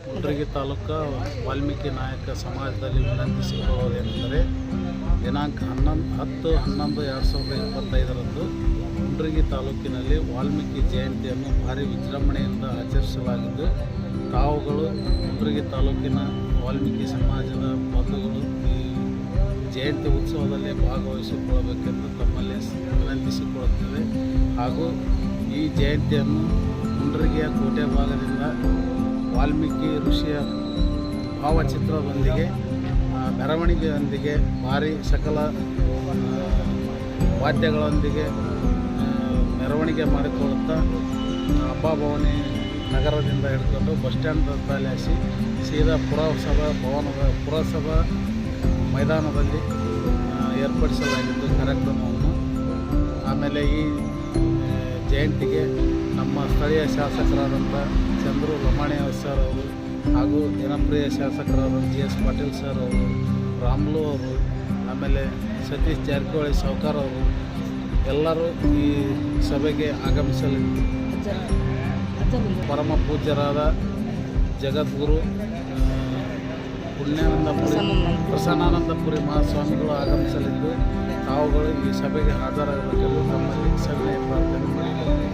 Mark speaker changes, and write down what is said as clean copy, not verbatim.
Speaker 1: ಮುಂಡ್ರಿಗಿ ತಾಲೂಕು ವಾಲ್ಮೀಕಿ ನಾಯಕ ಸಮಾಜದಲ್ಲಿ ವಿನಂತಿಸಿಕೊಳ್ಳುವುದೇನೆಂದರೆ ದಿನಾಂಕ 10/11/2025 ಮುಂಡ್ರಿಗಿ ತಾಲೂಕಿನಲ್ಲಿ ವಾಲ್ಮೀಕಿ ಜಯಂತಿಯನ್ನು ಭಾರಿ ವಿಜೃಂಭಣೆಯಿಂದ ಆಚರಿಸಲಾಗಿದ್ದು, ತಾವುಗಳು ಮುಂಡ್ರಿಗಿ ತಾಲೂಕಿನ ವಾಲ್ಮೀಕಿ ಸಮಾಜದ ಬಂಧುಗಳು ಈ ಜಯಂತಿ ಉತ್ಸವದಲ್ಲಿ ಭಾಗವಹಿಸಿಕೊಳ್ಳಬೇಕೆಂದು ತಮ್ಮಲ್ಲಿ ವಿನಂತಿಸಿಕೊಳ್ಳುತ್ತೇವೆ. ಹಾಗೂ ಈ ಜಯಂತಿಯನ್ನು ಮುಂಡ್ರಿಗಿಯ ಕೋಟೆ ಭಾಗದಿಂದ ವಾಲ್ಮೀಕಿ ಋಷಿಯ ಭಾವಚಿತ್ರದೊಂದಿಗೆ ಮೆರವಣಿಗೆಯೊಂದಿಗೆ ಭಾರಿ ಸಕಲ ವಾದ್ಯಗಳೊಂದಿಗೆ ಮೆರವಣಿಗೆ ಮಾಡಿಕೊಳ್ಳುತ್ತಾ ಹಬ್ಬಭವನಿ ನಗರದಿಂದ ಹಿಡ್ಕೊಂಡು ಬಸ್ ಸ್ಟ್ಯಾಂಡ್ ತಲುಪಿಸಿ ಸೀದಾ ಪುರಸಭಾ ಮೈದಾನದಲ್ಲಿ ಏರ್ಪಡಿಸಲಾಗಿದ್ದು ಕಾರ್ಯಕ್ರಮವನ್ನು. ಆಮೇಲೆ ಈ ಜಯಂತಿಗೆ ನಮ್ಮ ಸ್ಥಳೀಯ ಶಾಸಕರಾದಂಥ ಚಂದ್ರು ಲಮಾಣಿ ಸರ್ ಅವರು ಹಾಗೂ ಜನಪ್ರಿಯ ಶಾಸಕರಾದ GS ಪಾಟೀಲ್ ಸರ್ ಅವರು, ರಾಮ್ಲು ಅವರು, ಆಮೇಲೆ ಸತೀಶ್ ಜಾರಕಿಹೊಳಿ ಸಾವ್ಕಾರ ಅವರು ಎಲ್ಲರೂ ಈ ಸಭೆಗೆ ಆಗಮಿಸಲಿದ್ದು ಪರಮ ಪೂಜ್ಯರಾದ ಜಗದ್ಗುರು ಪ್ರಸನ್ನಾನಂದಪುರಿ ಮಹಾಸ್ವಾಮಿಗಳು ಆಗಮಿಸಲಿದ್ದು, ತಾವುಗಳು ಈ ಸಭೆಗೆ ಹಾಜರಾಗಬೇಕೆಂದು ತಮ್ಮಲ್ಲಿ ಸಭೆಯ ಪ್ರಾರ್ಥನೆ ಮಾಡಿದ್ದಾರೆ.